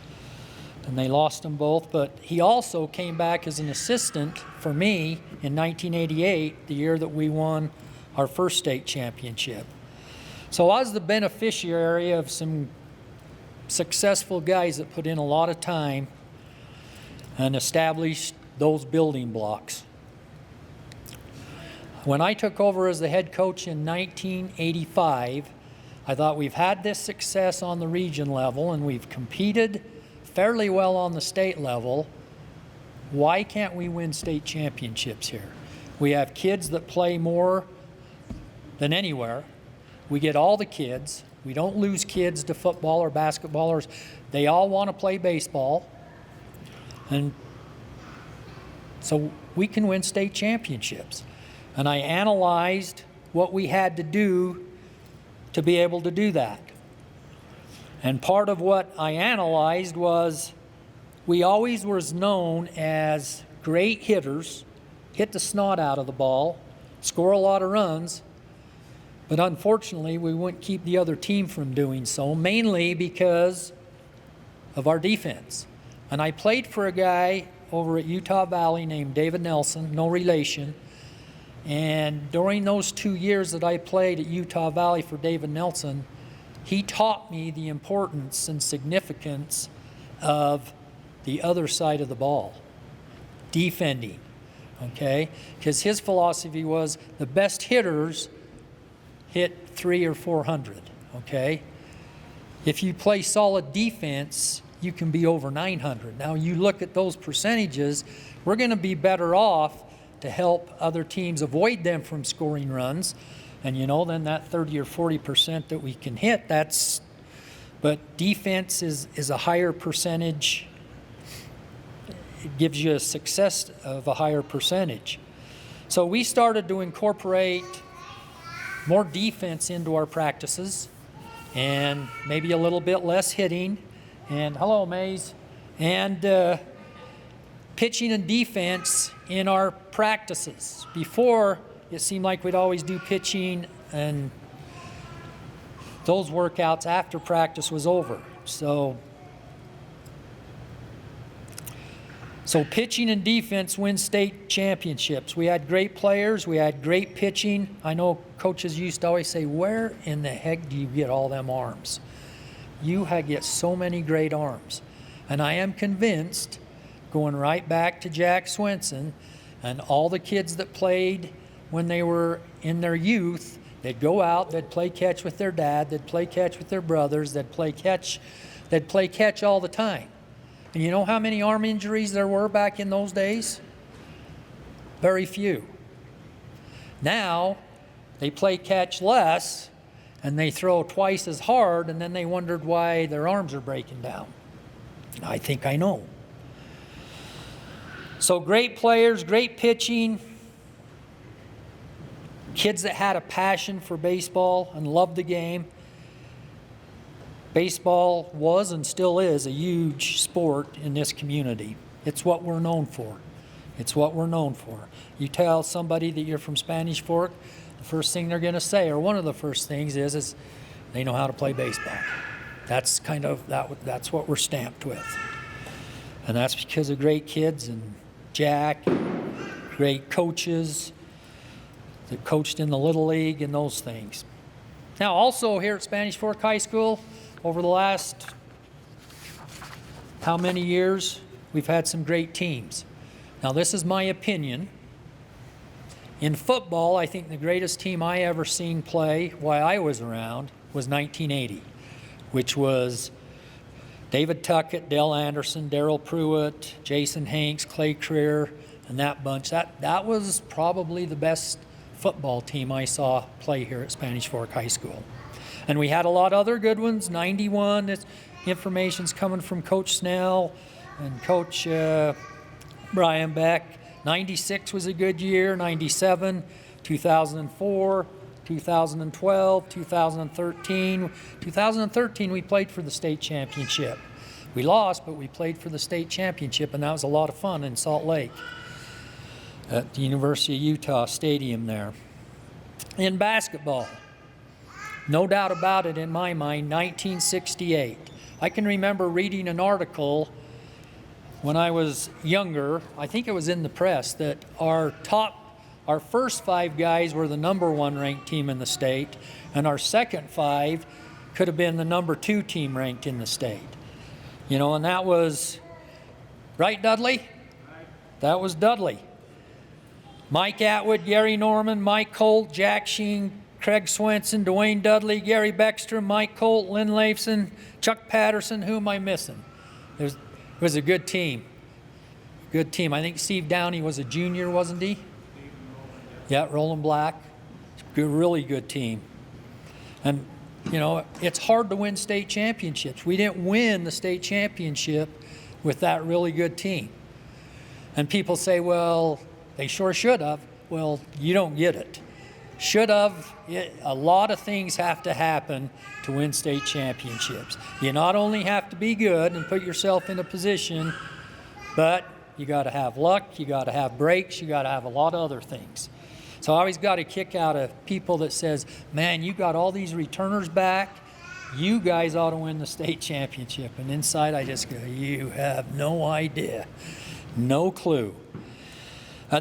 and they lost them both, but he also came back as an assistant for me in 1988, the year that we won our first state championship. So I was the beneficiary of some successful guys that put in a lot of time and established those building blocks. When I took over as the head coach in 1985, I thought we've had this success on the region level and we've competed fairly well on the state level. Why can't we win state championships here? We have kids that play more than anywhere. We get all the kids. We don't lose kids to football or basketball. They all want to play baseball. And so we can win state championships. And I analyzed what we had to do to be able to do that. And part of what I analyzed was we always was known as great hitters, hit the snot out of the ball, score a lot of runs, but unfortunately we wouldn't keep the other team from doing so, mainly because of our defense. And I played for a guy over at Utah Valley named David Nelson, no relation. And during those 2 years that I played at Utah Valley for David Nelson, he taught me the importance and significance of the other side of the ball, defending, okay? Because his philosophy was the best hitters hit 300 or 400, okay? If you play solid defense, you can be over 900. Now you look at those percentages, we're gonna be better off to help other teams avoid them from scoring runs. And then that 30 or 40% that we can hit, but defense is a higher percentage. It gives you a success of a higher percentage. So we started to incorporate more defense into our practices and maybe a little bit less hitting. And hello, Maze. And pitching and defense in our practices. Before, it seemed like we'd always do pitching and those workouts after practice was over. So pitching and defense win state championships. We had great players. We had great pitching. I know coaches used to always say, where in the heck do you get all them arms? You get so many great arms. And I am convinced, going right back to Jack Swenson and all the kids that played when they were in their youth, they'd go out, they'd play catch with their dad, they'd play catch with their brothers, they'd play catch all the time. And you know how many arm injuries there were back in those days? Very few. Now, they play catch less, and they throw twice as hard, and then they wondered why their arms are breaking down. I think I know. So great players, great pitching, kids that had a passion for baseball and loved the game. Baseball was and still is a huge sport in this community. It's what we're known for. It's what we're known for. You tell somebody that you're from Spanish Fork, the first thing they're going to say, or one of the first things is they know how to play baseball. That's that's what we're stamped with. And that's because of great kids and Jack, great coaches that coached in the Little League and those things. Now, also here at Spanish Fork High School, over the last how many years, we've had some great teams. Now, this is my opinion. In football, I think the greatest team I ever seen play while I was around was 1980, which was David Tuckett, Dale Anderson, Darrell Pruitt, Jason Hanks, Clay Creer, and that bunch. That was probably the best football team I saw play here at Spanish Fork High School. And we had a lot of other good ones. 91, this information's coming from Coach Snell and Coach Brian Beck. 96 was a good year, 97, 2004, 2012, 2013. 2013 we played for the state championship. We lost, but we played for the state championship, and that was a lot of fun in Salt Lake at the University of Utah Stadium there. In basketball, no doubt about it in my mind, 1968. I can remember reading an article when I was younger, I think it was in the press, that our first 5 guys were the number 1 ranked team in the state, and our second 5 could have been the number 2 team ranked in the state. You know, and that was, right, Dudley? That was Dudley. Mike Atwood, Gary Norman, Mike Colt, Jack Sheen, Craig Swenson, Dwayne Dudley, Gary Beckstrom, Mike Colt, Lynn Leifson, Chuck Patterson. Who am I missing? It was a good team. Good team. I think Steve Downey was a junior, wasn't he? Yeah, Roland Black. Good, really good team. And, you know, it's hard to win state championships. We didn't win the state championship with that really good team. And people say, well, they sure should have. Well, you don't get it. Should have. A lot of things have to happen to win state championships. You not only have to be good and put yourself in a position, but you got to have luck, you got to have breaks, you got to have a lot of other things. So I always got a kick out of people that says, man, you got all these returners back, you guys ought to win the state championship. And inside I just go, you have no idea, no clue.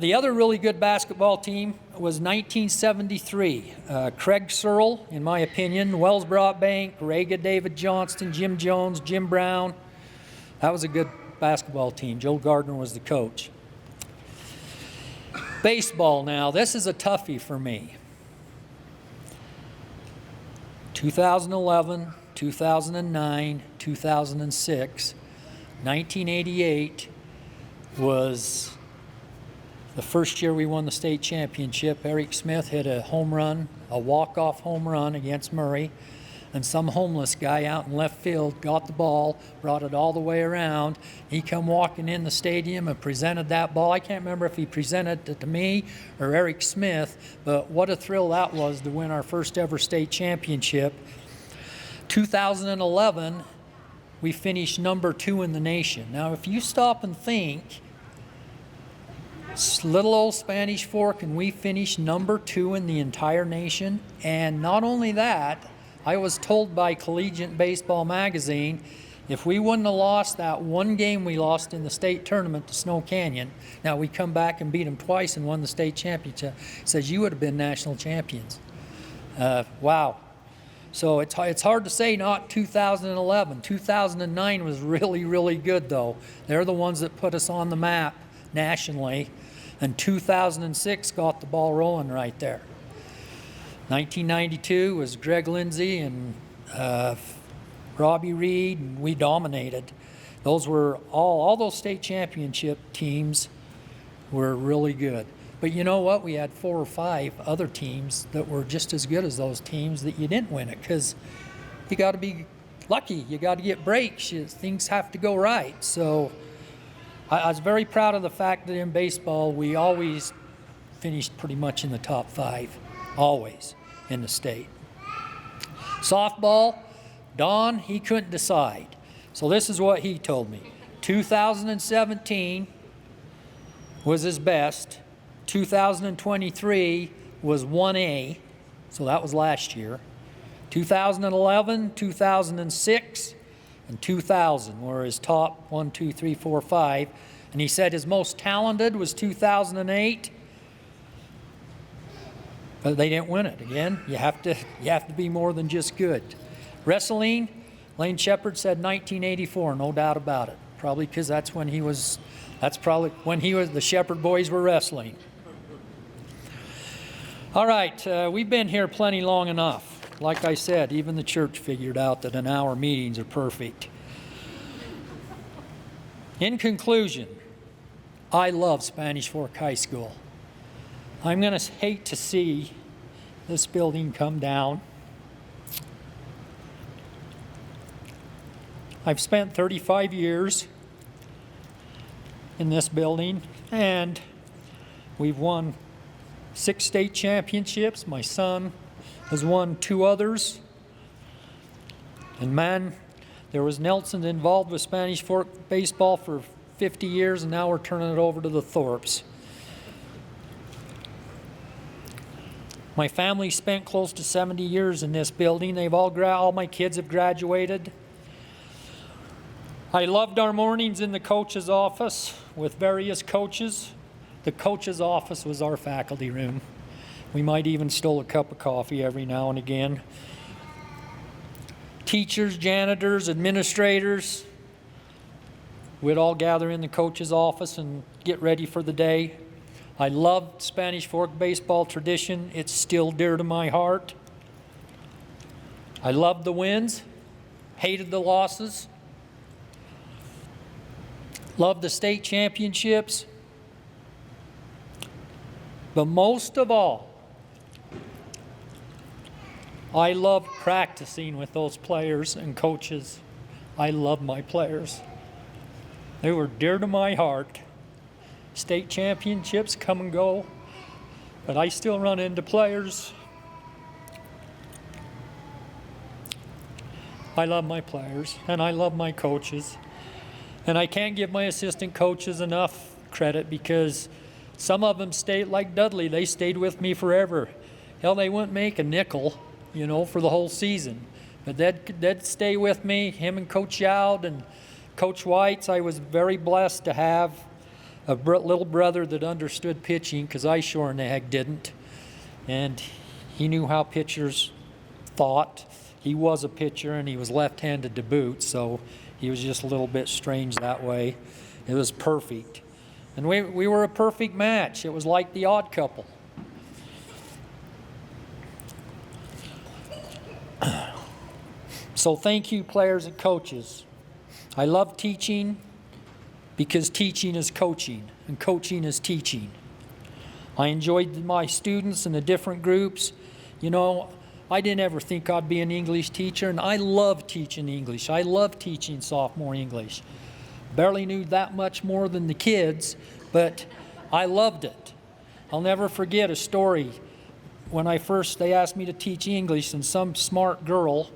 The other really good basketball team was 1973. Craig Searle, in my opinion, Wells Broadbank, Rega David Johnston, Jim Jones, Jim Brown. That was a good basketball team. Joe Gardner was the coach. Baseball now, this is a toughie for me. 2011, 2009, 2006, 1988 was the first year we won the state championship. Eric Smith hit a home run, a walk-off home run against Murray, and some homeless guy out in left field got the ball, brought it all the way around. He come walking in the stadium and presented that ball. I can't remember if he presented it to me or Eric Smith, but what a thrill that was to win our first ever state championship. 2011, we finished number 2 in the nation. Now, if you stop and think, little old Spanish Fork, and we finished number 2 in the entire nation. And not only that, I was told by Collegiate Baseball Magazine, if we wouldn't have lost that one game we lost in the state tournament to Snow Canyon, now we come back and beat them twice and won the state championship, it says you would have been national champions. Wow. So it's hard to say not 2011. 2009 was really, really good though. They're the ones that put us on the map nationally. And 2006 got the ball rolling right there. 1992 was Greg Lindsay and Robbie Reed, and we dominated. Those were all those state championship teams were really good. But you know what? We had 4 or 5 other teams that were just as good as those teams that you didn't win it, because you got to be lucky. You got to get breaks. Things have to go right. So I was very proud of the fact that in baseball we always finished pretty much in the top 5, always in the state. Softball, Don, he couldn't decide. So this is what he told me. 2017 was his best. 2023 was 1A, so that was last year. 2011, 2006, and 2000 were his top 1, 2, 3, 4, 5. And he said his most talented was 2008. But they didn't win it. Again, you have to be more than just good. Wrestling, Lane Shepard said 1984, no doubt about it. Probably because that's probably when the Shepard boys were wrestling. All right, we've been here plenty long enough. Like I said, even the church figured out that an hour meetings are perfect. In conclusion, I love Spanish Fork High School. I'm going to hate to see this building come down. I've spent 35 years in this building, and we've won 6 state championships. My son has won 2 others. And man, there was Nelson involved with Spanish Fork baseball for 50 years, and now we're turning it over to the Thorpes. My family spent close to 70 years in this building. All my kids have graduated. I loved our mornings in the coach's office with various coaches. The coach's office was our faculty room. We might even stole a cup of coffee every now and again. Teachers, janitors, administrators, we'd all gather in the coach's office and get ready for the day. I loved Spanish Fork baseball tradition. It's still dear to my heart. I loved the wins, hated the losses. Loved the state championships. But most of all, I loved practicing with those players and coaches. I loved my players. They were dear to my heart. State championships come and go, but I still run into players. I love my players, and I love my coaches. And I can't give my assistant coaches enough credit because some of them stayed, like Dudley, they stayed with me forever. Hell, they wouldn't make a nickel, for the whole season. But they'd stay with me, him and Coach Youd and Coach Whites. I was very blessed to have a little brother that understood pitching, because I sure in the heck didn't. And he knew how pitchers thought. He was a pitcher, and he was left-handed to boot, so he was just a little bit strange that way. It was perfect. And we were a perfect match. It was like the odd couple. So thank you, players and coaches. I love teaching because teaching is coaching, and coaching is teaching. I enjoyed my students and the different groups. I didn't ever think I'd be an English teacher, and I love teaching English. I love teaching sophomore English. Barely knew that much more than the kids, but I loved it. I'll never forget a story. When they asked me to teach English, and some smart girl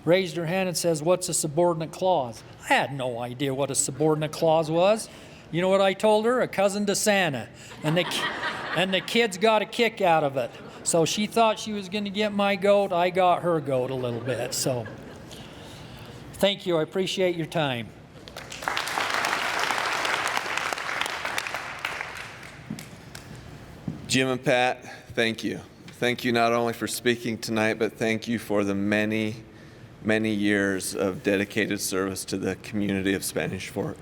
raised her hand and says, "What's a subordinate clause?" I had no idea what a subordinate clause was. You know what I told her? A cousin to Santa. And the kids got a kick out of it. So she thought she was going to get my goat. I got her goat a little bit. So thank you. I appreciate your time. Jim and Pat, thank you. Thank you not only for speaking tonight, but thank you for the many, many years of dedicated service to the community of Spanish Fork.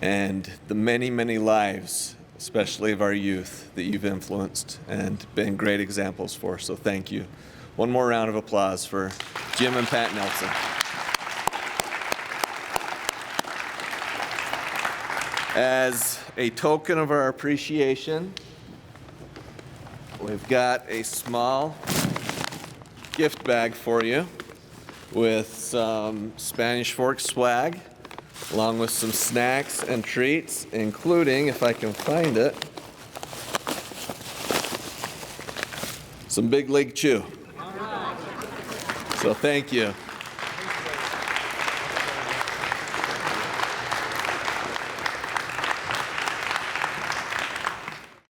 And the many, many lives, especially of our youth, that you've influenced and been great examples for. So thank you. One more round of applause for Jim and Pat Nelson. As a token of our appreciation, we've got a small gift bag for you with some Spanish Fork swag, along with some snacks and treats, including, if I can find it, some Big League Chew. So thank you.